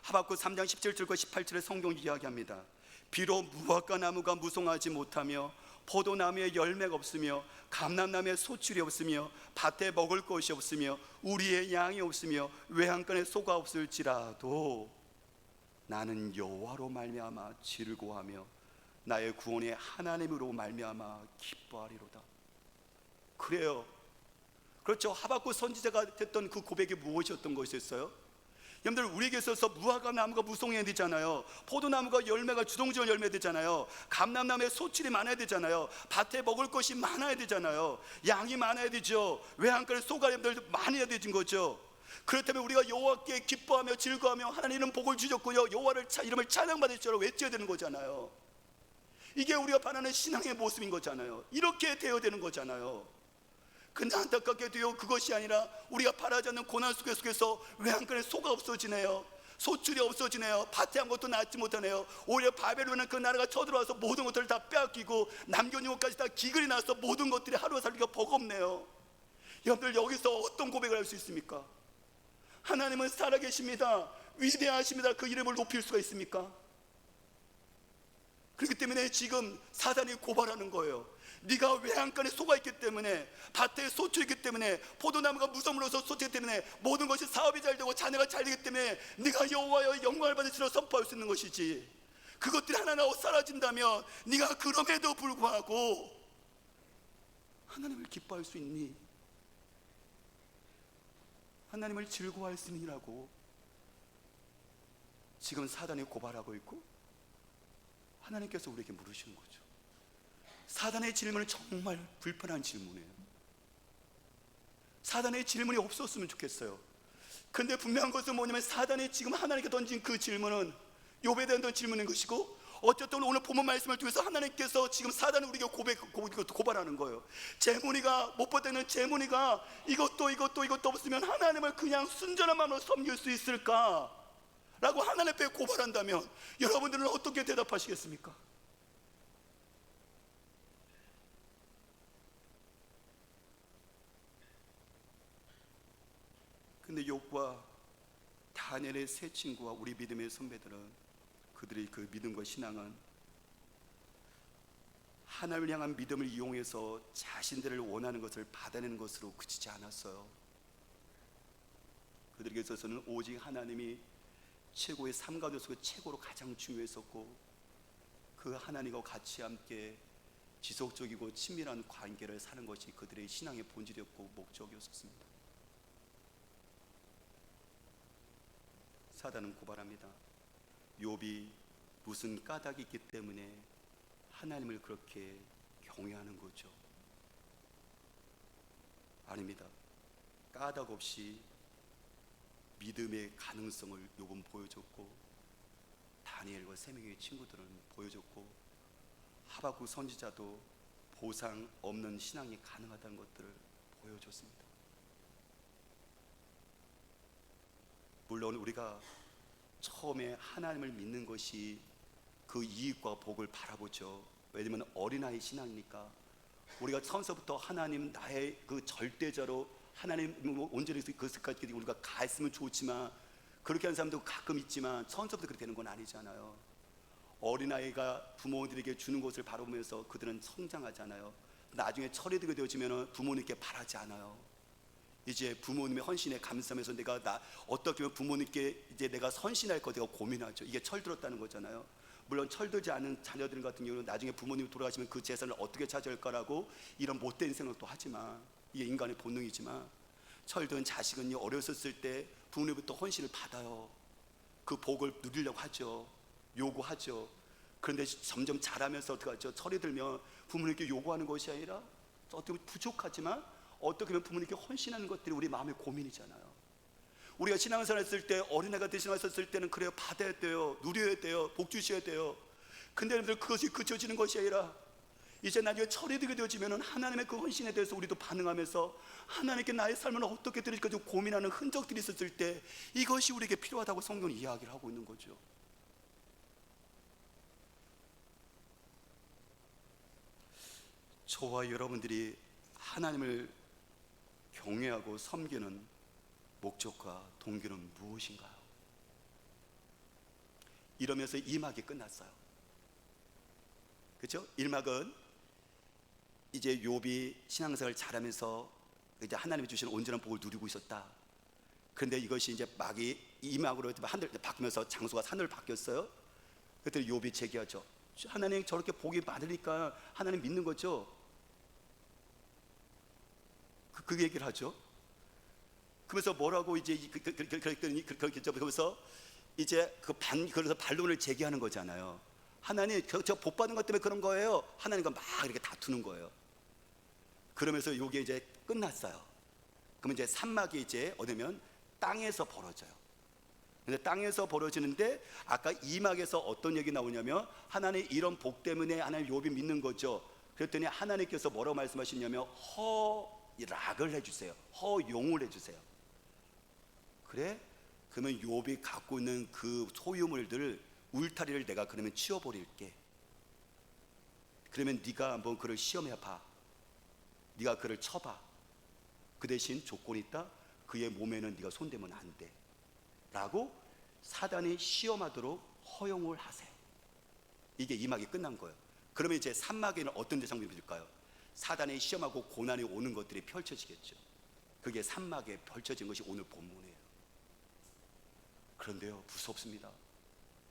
하박국 3장 17절과 18절에 성경이 이야기합니다. 비록 무화과 나무가 무성하지 못하며 포도나무에 열매가 없으며 감람나무에 소출이 없으며 밭에 먹을 것이 없으며 우리의 양이 없으며 외양간에 소가 없을지라도 나는 여호와로 말미암아 즐거워하며 나의 구원의 하나님으로 말미암아 기뻐하리로다. 그래요. 그렇죠. 하박국 선지자가 했던 그 고백이 무엇이었던 것이었어요? 여러분들 우리에게 있어서 무화과 나무가 무성해야 되잖아요. 포도나무가 열매가 주동주동 열매 되잖아요. 감람나무에 소출이 많아야 되잖아요. 밭에 먹을 것이 많아야 되잖아요. 양이 많아야 되죠. 외양간에 소가 여러분들 많이 해야 되는 거죠. 그렇다면 우리가 여호와께 기뻐하며 즐거워하며 하나님은 복을 주셨고요 여호와를 이름을 찬양받으시라고 외쳐야 되는 거잖아요. 이게 우리가 바라는 신앙의 모습인 거잖아요. 이렇게 되어야 되는 거잖아요. 근데 안타깝게도요 그것이 아니라 우리가 바라지 않는 고난 속에서 외양간에 소가 없어지네요. 소출이 없어지네요. 밭에 아무것도 낳지 못하네요. 오히려 바벨론은 그 나라가 쳐들어와서 모든 것들을 다 빼앗기고 남겨놓은 것까지 다 기근이 나서 모든 것들이 하루가 살기가 버겁네요. 여러분들 여기서 어떤 고백을 할 수 있습니까? 하나님은 살아계십니다. 위대하십니다. 그 이름을 높일 수가 있습니까? 그렇기 때문에 지금 사단이 고발하는 거예요. 네가 외양간에 소가 있기 때문에, 밭에 소출이 있기 때문에, 포도나무가 무성으로서 소출이 때문에 모든 것이 사업이 잘 되고 자녀가 잘 되기 때문에 네가 여호와의 영광을 받으시러 선포할 수 있는 것이지, 그것들이 하나하나 사라진다면 네가 그럼에도 불구하고 하나님을 기뻐할 수 있니? 하나님을 즐거워할 수 있니라고 지금 사단이 고발하고 있고 하나님께서 우리에게 물으시는 거죠. 사단의 질문은 정말 불편한 질문이에요. 사단의 질문이 없었으면 좋겠어요. 근데 분명한 것은 뭐냐면 사단이 지금 하나님께 던진 그 질문은 욥에 대한 질문인 것이고, 어쨌든 오늘 본문 말씀을 통해서 하나님께서 지금 사단을 우리에게 고발하는 거예요. 재문이가 못 받는 재문이가 이것도 없으면 하나님을 그냥 순전한 마음으로 섬길 수 있을까? 라고 하나님 앞에 고발한다면 여러분들은 어떻게 대답하시겠습니까? 근데 욥과 다니엘의 세 친구와 우리 믿음의 선배들은, 그들의 그 믿음과 신앙은 하나님을 향한 믿음을 이용해서 자신들을 원하는 것을 받아내는 것으로 그치지 않았어요. 그들에게 있어서는 오직 하나님이 최고의 삶 가운데서 최고로 가장 중요했었고, 그 하나님과 같이 함께 지속적이고 친밀한 관계를 사는 것이 그들의 신앙의 본질이었고 목적이었습니다. 사단은 고발합니다. 욥이 무슨 까닭이 있기 때문에 하나님을 그렇게 경외하는 거죠? 아닙니다. 까닭 없이 믿음의 가능성을 욥은 보여줬고, 다니엘과 세 명의 친구들은 보여줬고, 하박국 선지자도 보상 없는 신앙이 가능하다는 것들을 보여줬습니다. 물론 우리가 처음에 하나님을 믿는 것이 그 이익과 복을 바라보죠. 왜냐하면 어린아이 신앙이니까. 우리가 처음부터 하나님 나의 그 절대자로 하나님 온전히 그것까지 우리가 가했으면 좋지만, 그렇게 하는 사람도 가끔 있지만 처음부터 그렇게 되는 건 아니잖아요. 어린아이가 부모들에게 주는 것을 바라보면서 그들은 성장하잖아요. 나중에 철이 들게 되어지면 부모님께 바라지 않아요. 이제 부모님의 헌신에 감사하면서 내가 어떻게 보면 부모님께 이제 내가 헌신할 거 내가 고민하죠. 이게 철들었다는 거잖아요. 물론 철들지 않은 자녀들 같은 경우는 나중에 부모님이 돌아가시면 그 재산을 어떻게 차지할까라고 이런 못된 생각도 하지만, 이게 인간의 본능이지만, 철든 자식은요 어렸을 때 부모님부터 헌신을 받아요. 그 복을 누리려고 하죠. 요구하죠. 그런데 점점 자라면서 어떻게 하죠? 철이 들면 부모님께 요구하는 것이 아니라 어떻게 보면 부족하지만 어떻게 보면 부모님께 헌신하는 것들이 우리 마음의 고민이잖아요. 우리가 신앙생활 했을 때, 어린애가 되셨을 때는 그래요, 받아야 돼요, 누려야 돼요, 복 주셔야 돼요. 근데 여러분들 그것이 그쳐지는 것이 아니라 이제 나중에 철이 들게 되어지면 하나님의 그 헌신에 대해서 우리도 반응하면서 하나님께 나의 삶을 어떻게 드릴까 좀 고민하는 흔적들이 있었을 때, 이것이 우리에게 필요하다고 성경은 이야기를 하고 있는 거죠. 저와 여러분들이 하나님을 경외하고 섬기는 목적과 동기는 무엇인가요? 이러면서 2막이 끝났어요. 그렇죠? 1막은 이제 욥이 신앙생활을 잘하면서 이제 하나님이 주시는 온전한 복을 누리고 있었다. 그런데 이것이 이제 막이 2막으로 하늘 바뀌면서 장소가 산으로 바뀌었어요. 그때 욥이 제기하죠. 하나님 저렇게 복이 많으니까 하나님 믿는 거죠. 그 얘기를 하죠. 그러면서 뭐라고 이제 그랬더니 그렇게 그러면서 이제 그래서 반론을 제기하는 거잖아요. 하나님 저 복 받은 것 때문에 그런 거예요. 하나님과 막 이렇게 다투는 거예요. 그러면서 이게 이제 끝났어요. 그러면 이제 산막이 이제 어디면 땅에서 벌어져요. 근데 땅에서 벌어지는데 아까 2막에서 어떤 얘기 나오냐면, 하나님 이런 복 때문에 하나님 욥이 믿는 거죠. 그랬더니 하나님께서 뭐라고 말씀하시냐면 허락을 해주세요. 허용을 해주세요. 그래? 그러면 욥이 갖고 있는 그 소유물들 울타리를 내가 그러면 치워버릴게. 그러면 네가 한번 그를 시험해봐. 네가 그를 쳐봐. 그 대신 조건이 있다. 그의 몸에는 네가 손대면 안 돼 라고 사단이 시험하도록 허용을 하세요. 이게 2막이 끝난 거예요. 그러면 이제 3막에는 어떤 대상들이 될까요? 사단이 시험하고 고난이 오는 것들이 펼쳐지겠죠. 그게 3막에 펼쳐진 것이 오늘 본문이에요. 그런데요, 무섭습니다.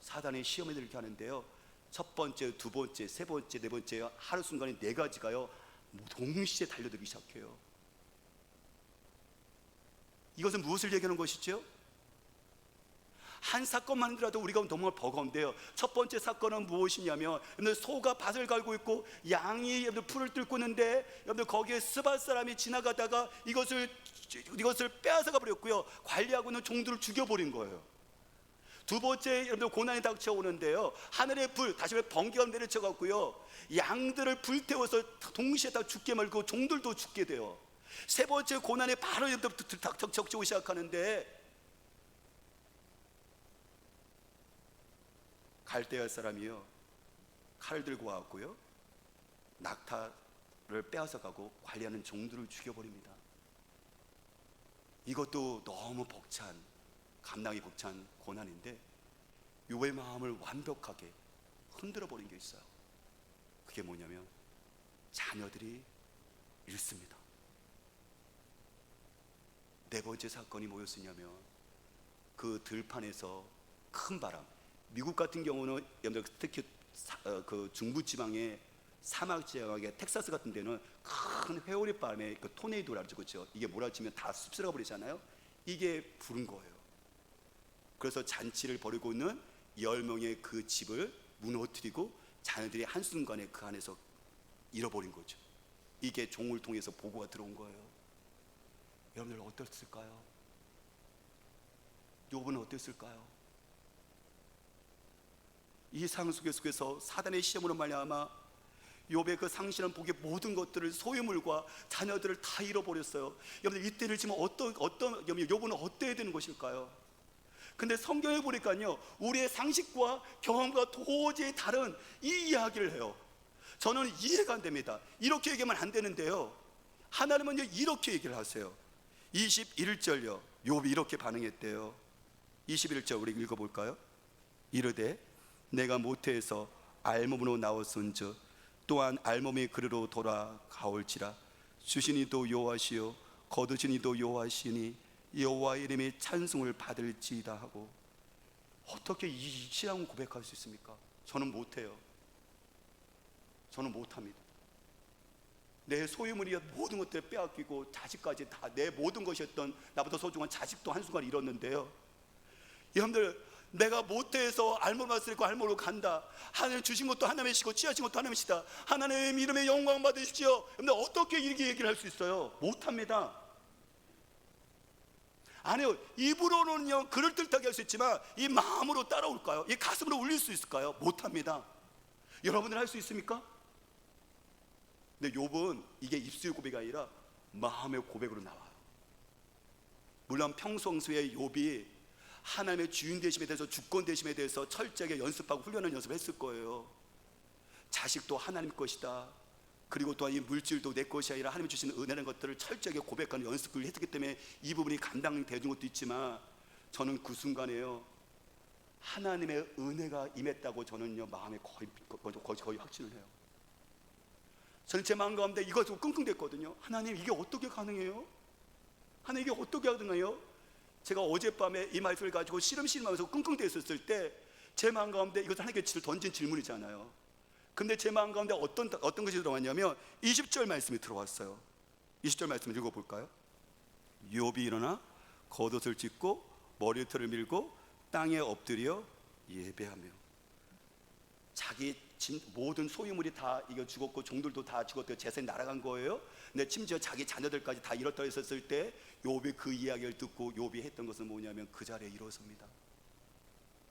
사단이 시험에 들게 하는데요, 첫 번째, 두 번째, 세 번째, 네 번째 하루 순간에 4가지가요 동시에 달려들기 시작해요. 이것은 무엇을 얘기하는 것이죠? 한 사건만 하더라도 우리가 너무 버거운데요, 첫 번째 사건은 무엇이냐면, 소가 밭을 갈고 있고 양이 풀을 뚫고 있는데 거기에 스밧 사람이 지나가다가 이것을 빼앗아가 버렸고요, 관리하고 있는 종들을 죽여버린 거예요. 두 번째, 여러분들 고난이 닥쳐오는데요, 하늘의 불, 다시 번개가 내려쳐갖고요 양들을 불태워서 동시에 다 죽게 말고 종들도 죽게 돼요. 세 번째 고난이 바로 닥쳐오기 시작하는데, 갈대아 사람이요 칼을 들고 왔고요 낙타를 빼앗아 가고 관리하는 종들을 죽여버립니다. 이것도 너무 감당이 벅찬 고난인데 욥의 마음을 완벽하게 흔들어 버린 게 있어요. 그게 뭐냐면 자녀들이 잃습니다. 네 번째 사건이 뭐였냐면 그 들판에서 큰 바람, 미국 같은 경우는 특히 그 중부지방의 사막지역의 텍사스 같은 데는 큰 회오리 바람에 그 토네이도라고 그러죠. 이게 몰아치면 다 휩쓸어 버리잖아요. 이게 부른 거예요. 그래서 잔치를 벌이고 있는 10명의 그 집을 무너뜨리고 자녀들이 한순간에 그 안에서 잃어버린 거죠. 이게 종을 통해서 보고가 들어온 거예요. 여러분들 어땠을까요? 욥은 어땠을까요? 이 상속의 속에서 사단의 시험으로 말미암아 욥의 그 상실한 복의 모든 것들을 소유물과 자녀들을 다 잃어버렸어요. 여러분들 이때를 지금 욥은 어때야 되는 것일까요? 근데 성경에 보니까요 우리의 상식과 경험과 도저히 다른 이 이야기를 해요. 저는 이해가 안 됩니다. 이렇게 얘기하면 안 되는데요 하나님은 이렇게 얘기를 하세요. 21절요 욥이 이렇게 반응했대요. 21절 우리 읽어볼까요? 이르되 내가 모태에서 알몸으로 나왔은즉 또한 알몸의 그르로 돌아가올지라. 주신 이도 여호와시요 거두신 이도 여호와시니 여호와 이름의 찬송을 받을지이다 하고. 어떻게 이 신앙을 고백할 수 있습니까? 저는 못해요. 저는 못합니다. 내 소유물이 모든 것들을 빼앗기고 자식까지 다 내 모든 것이었던 나보다 소중한 자식도 한순간 잃었는데요 여러분들 내가 모태에서 알몸 왔을 거 알몸으로 간다. 하나님 주신 것도 하나님이시고 취하신 것도 하나님이시다. 하나님 이름의 영광 받으십시오. 여러분들 어떻게 이렇게 얘기를 할 수 있어요? 못합니다. 아니요 입으로는요 그럴듯하게 할 수 있지만 이 마음으로 따라올까요? 이 가슴으로 울릴 수 있을까요? 못합니다. 여러분들 할 수 있습니까? 근데 욥은 이게 입술 고백이 아니라 마음의 고백으로 나와요. 물론 평소에 욥이 하나님의 주인 되심에 대해서 주권 되심에 대해서 철저하게 연습하고 훈련하는 연습을 했을 거예요. 자식도 하나님 것이다. 그리고 또한 이 물질도 내 것이 아니라 하나님이 주신 은혜라는 것들을 철저하게 고백하는 연습을 했기 때문에 이 부분이 감당되는 것도 있지만 저는 그 순간에요 하나님의 은혜가 임했다고 저는요 마음에 거의 확신을 해요. 저는 제 마음 가운데 이것으로 끙끙댔거든요. 하나님 이게 어떻게 가능해요? 하나님 이게 어떻게 가능해요? 제가 어젯밤에 이 말씀을 가지고 씨름하면서 끙끙댔었을 때 제 마음 가운데 이것은 하나님께 던진 질문이잖아요. 근데 제 마음 가운데 어떤 것이 들어왔냐면 20절 말씀이 들어왔어요. 20절 말씀을 읽어볼까요? 욥이 일어나 겉옷을 찢고 머리털을 밀고 땅에 엎드려 예배하며. 자기 모든 소유물이 다 이거 죽었고 종들도 다 죽었고 재산이 날아간 거예요. 근데 심지어 자기 자녀들까지 다 잃었다 했었을 때 욥이 그 이야기를 듣고 욥이 했던 것은 뭐냐면 그 자리에 일어섭니다.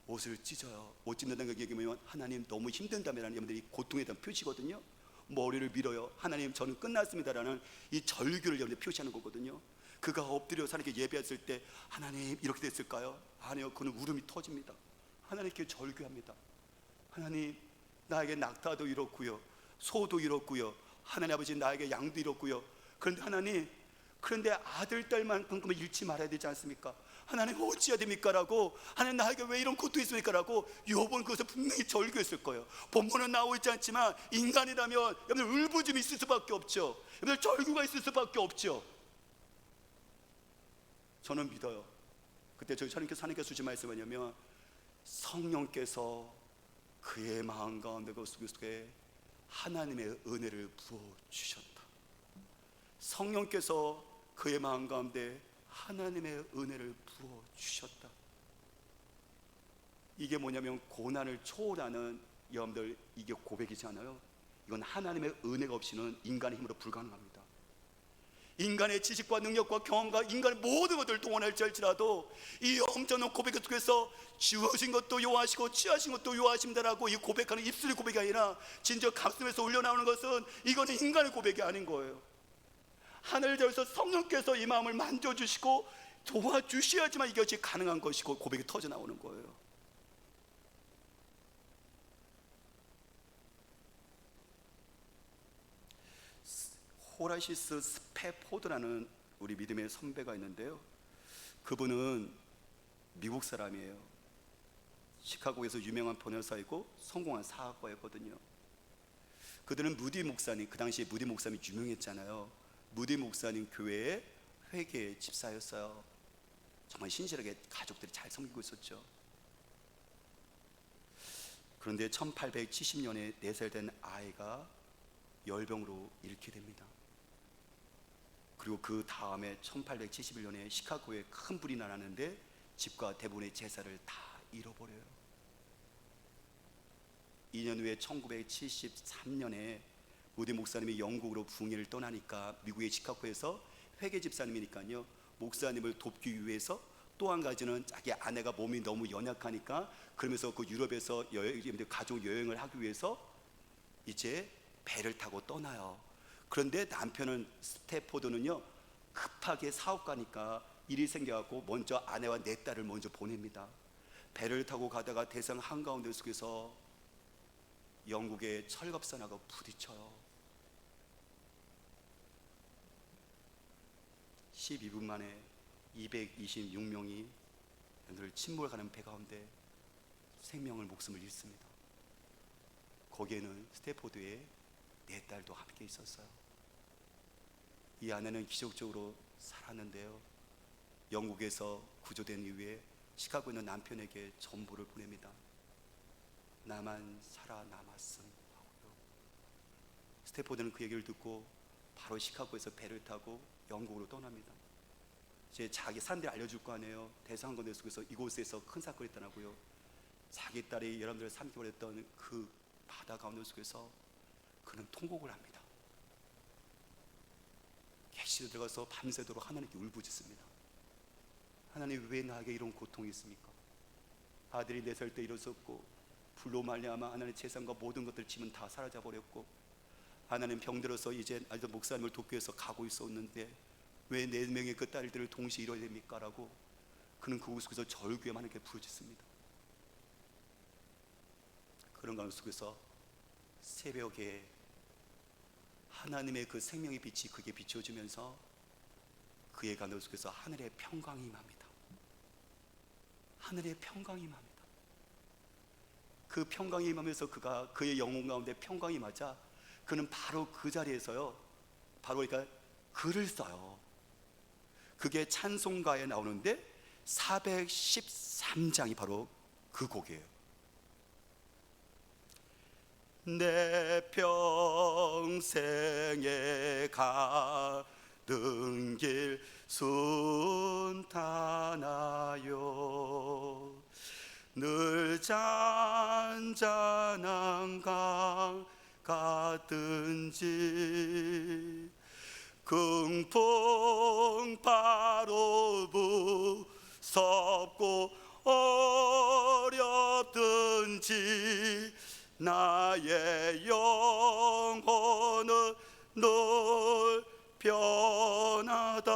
옷을 찢어요. 옷 찢는다는 게 얘기하면 하나님 너무 힘든다면 여러분들이 고통에 대한 표시거든요. 머리를 밀어요. 하나님 저는 끝났습니다라는 이 절규를 여러분들 표시하는 거거든요. 그가 엎드려 하나님께 예배했을 때 하나님 이렇게 됐을까요? 아니요. 그는 울음이 터집니다. 하나님께 절규합니다. 하나님 나에게 낙타도 잃었고요 소도 잃었고요 하나님 아버지 나에게 양도 잃었고요 그런데 하나님 그런데 아들 딸만큼은 잃지 말아야 되지 않습니까? 하나님 어찌해야 됩니까? 라고 하나님 나에게 왜 이런 고통이 있습니까? 라고 욥은 그것을 분명히 절규했을 거예요. 본문은 나오고 있지 않지만 인간이라면 여러분들 울부짖음이 있을 수밖에 없죠. 여러분들 절규가 있을 수밖에 없죠. 저는 믿어요. 그때 저희 하나님께서 주신 말씀이 뭐냐면 성령께서 그의 마음 가운데 그 속에 하나님의 은혜를 부어주셨다. 성령께서 그의 마음 가운데 하나님의 은혜를 부어주셨다. 이게 뭐냐면 고난을 초월하는 여러분들 이게 고백이잖아요. 이건 하나님의 은혜가 없이는 인간의 힘으로 불가능합니다. 인간의 지식과 능력과 경험과 인간의 모든 것들을 동원할지라도 이 엄청난 고백 속에서 주어진 것도 요하시고 취하신 것도 요하십니다라고 이 고백하는 입술의 고백이 아니라 진짜 가슴에서 울려나오는 것은 이거는 인간의 고백이 아닌 거예요. 하늘에서 성령께서 이 마음을 만져주시고 도와주셔야지만 이것이 가능한 것이고 고백이 터져나오는 거예요. 호라시스 스페포드라는 우리 믿음의 선배가 있는데요. 그분은 미국 사람이에요. 시카고에서 유명한 번역사이고 성공한 사학과였거든요. 그들은 무디 목사님, 그 당시에 무디 목사님이 유명했잖아요. 무디 목사님 교회의 회계 집사였어요. 정말 신실하게 가족들이 잘 섬기고 있었죠. 그런데 1870년에 4살 된 아이가 열병으로 잃게 됩니다. 그리고 그 다음에 1871년에 시카고에 큰 불이 나는데 집과 대부분의 재산을 다 잃어버려요. 2년 후에 1973년에 무디 목사님이 영국으로 붕괴를 떠나니까 미국의 시카고에서 회계 집사님이니까요, 목사님을 돕기 위해서 또 한 가지는 자기 아내가 몸이 너무 연약하니까 그러면서 그 유럽에서 가족 여행을 하기 위해서 이제 배를 타고 떠나요. 그런데 남편은 스태포드는요, 급하게 사업가니까 일이 생겨갖고 먼저 아내와 4딸을 먼저 보냅니다. 배를 타고 가다가 대상 한가운데 속에서 영국의 철갑선하고 부딪혀요. 12분 만에 226명이 늘 침몰하는 배 가운데 목숨을 잃습니다. 거기에는 스태포드의 4딸도 함께 있었어요. 이 아내는 기적적으로 살았는데요, 영국에서 구조된 이후에 시카고에 있는 남편에게 전보를 보냅니다. 나만 살아남았음 하고요. 스태포드는 그 얘기를 듣고 바로 시카고에서 배를 타고 영국으로 떠납니다. 이제 자기 사람들이 알려줄 거 아니에요. 대상건대 속에서 이곳에서 큰 사건이 있더라고요. 자기 딸이 여러분들을 삼켜버렸던 그 바다 가운데 속에서 그는 통곡을 합니다. 객실에 들어가서 밤새도록 하나님께 울부짖습니다. 하나님, 왜 나에게 이런 고통이 있습니까? 아들이 4살 때 잃었었고, 불로 말미암아 하나님 재산과 모든 것들 짐은 다 사라져 버렸고, 하나님 병들어서 이제 아직도 목사님을 돕기 위해서 가고 있었는데 왜 4명의 그 딸들을 동시에 잃어야 됩니까? 라고 그는 그 속에서 절규에 하나님께 부르짖습니다. 그런 가운데 속에서 새벽에 하나님의 그 생명의 빛이 그게 비춰지면서 그의 가운데 속에서 하늘의 평강이 임합니다. 하늘의 평강이 임합니다. 그 평강이 임하면서 그가 그의 영혼 가운데 평강이 임하자 그는 바로 그 자리에서요, 바로 그러니까 글을 써요. 그게 찬송가에 나오는데 413장이 바로 그 곡이에요. 내 평생에 가는 길 순탄하여 늘 잔잔한 강 같든지 긍풍 바로 무섭고 어렵든지 나의 영혼은 늘 변하다.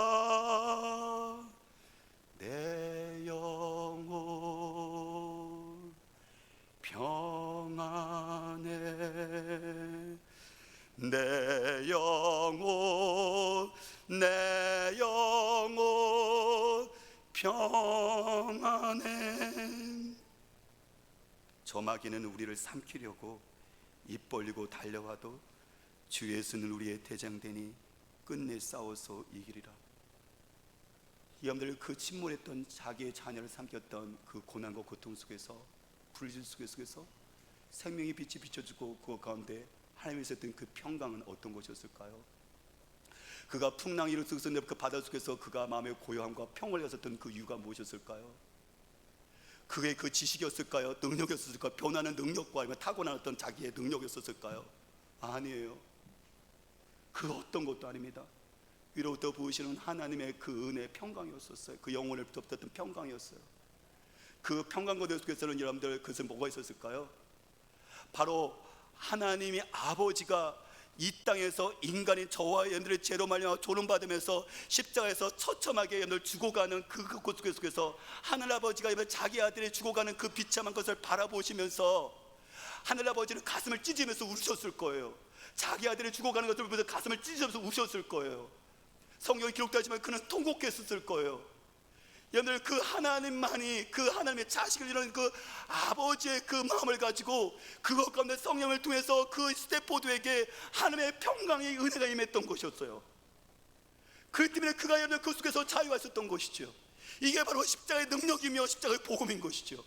내 영혼 평안해. 내 영혼 평안해. 저 마귀는 우리를 삼키려고 입 벌리고 달려와도 주 예수는 우리의 대장되니 끝내 싸워서 이기리라. 여러분들, 그 침몰했던 자기의 자녀를 삼켰던 그 고난과 고통 속에서, 불질 속에서 생명의 빛이 비춰주고 그 가운데 하나님이 있었던 그 평강은 어떤 것이었을까요? 그가 풍랑이 일어서서 그 바다 속에서 그가 마음의 고요함과 평을 가졌던 그 이유가 무엇이었을까요? 그게 그 지식이었을까요? 능력이었을까요? 변하는 능력과 아니면 타고난 어떤 자기의 능력이었을까요? 아니에요. 그 어떤 것도 아닙니다. 위로부터 부으시는 하나님의 그 은혜의 평강이었었어요. 그 영혼을 붙었던 평강이었어요. 그 평강 고대 속에서는 여러분들 그것은 뭐가 있었을까요? 바로 하나님이 아버지가 이 땅에서 인간인 저와 여러분들의 죄로 말미암아 조롱받으면서 십자가에서 처참하게 여러분들 죽어가는 그 속에서 하늘아버지가 자기 아들이 죽어가는 그 비참한 것을 바라보시면서 하늘아버지는 가슴을 찢으면서 우셨을 거예요. 자기 아들이 죽어가는 것을 보면서 가슴을 찢으면서 우셨을 거예요. 성경에 기록되지만 그는 통곡했었을 거예요. 여러분들, 그 하나님만이 그 하나님의 자식을 이루는 그 아버지의 그 마음을 가지고 그것 가운데 성령을 통해서 그 스테포드에게 하나님의 평강의 은혜가 임했던 것이었어요. 그 때문에 그가 여러분들 그 속에서 자유하셨던 것이죠. 이게 바로 십자가의 능력이며 십자가의 복음인 것이죠.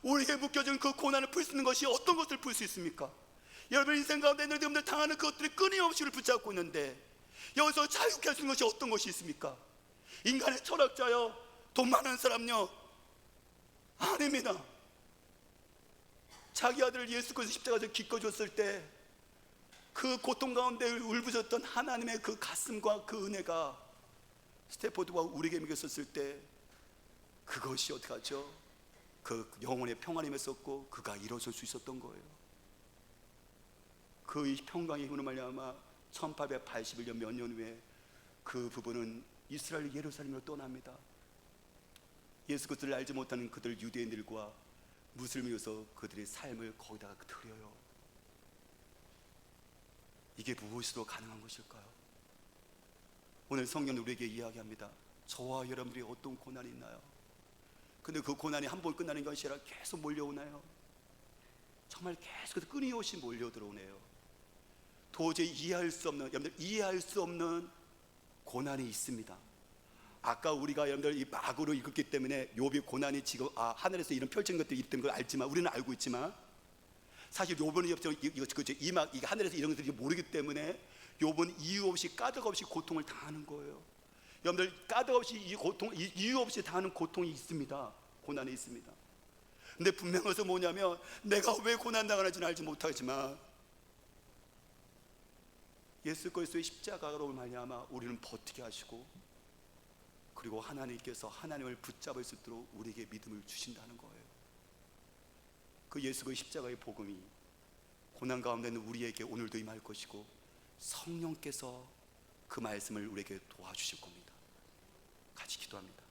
우리에게 묶여진 그 고난을 풀 수 있는 것이 어떤 것을 풀 수 있습니까? 여러분 인생 가운데 여러분들 당하는 그것들이 끊임없이 우리를 붙잡고 있는데 여기서 자유케 할 수 있는 것이 어떤 것이 있습니까? 인간의 철학자요, 돈 많은 사람요? 아닙니다. 자기 아들을 예수 그리스도 십자가에서 기꺼이 줬을 때 그 고통 가운데 울부짖었던 하나님의 그 가슴과 그 은혜가 스테포드와 우리에게 믿었을 때 그것이 어떻게 하죠? 그 영혼의 평안이 맺었고 그가 일어설 수 있었던 거예요. 그 평강의 힘으로 말미암아 1881년 몇 년 후에 그 부부는 이스라엘 예루살렘으로 떠납니다. 예수 그리스도를 알지 못하는 그들 유대인들과 무슬림에서 그들의 삶을 거기다가 드려요. 이게 무엇으로 가능한 것일까요? 오늘 성경은 우리에게 이야기합니다. 저와 여러분들이 어떤 고난이 있나요? 근데 그 고난이 한 번 끝나는 것이 아니라 계속 몰려오나요? 정말 계속 끊임없이 몰려 들어오네요. 도저히 이해할 수 없는, 여러분들 이해할 수 없는 고난이 있습니다. 아까 우리가 여러분들 이 마구로 읽었기 때문에 욥의 고난이 지금 하늘에서 이런 펼친 것들이 있다는 걸 알지만, 우리는 알고 있지만 사실 욥은 이게 하늘에서 이런 것들이 모르기 때문에 욥은 이유 없이 까닭 없이 고통을 당하는 거예요. 여러분들 까닭 없이 이유 없이 당하는 고통이 있습니다. 고난이 있습니다. 근데 분명한 것은 뭐냐면 내가 왜 고난 당하는지는 알지 못하지만 예수 그리스도의 십자가로 말미암아 우리는 버티게 하시고, 그리고 하나님께서 하나님을 붙잡을 수 있도록 우리에게 믿음을 주신다는 거예요. 그 예수 그리스도의 십자가의 복음이 고난 가운데 있는 우리에게 오늘도 임할 것이고 성령께서 그 말씀을 우리에게 도와주실 겁니다. 같이 기도합니다.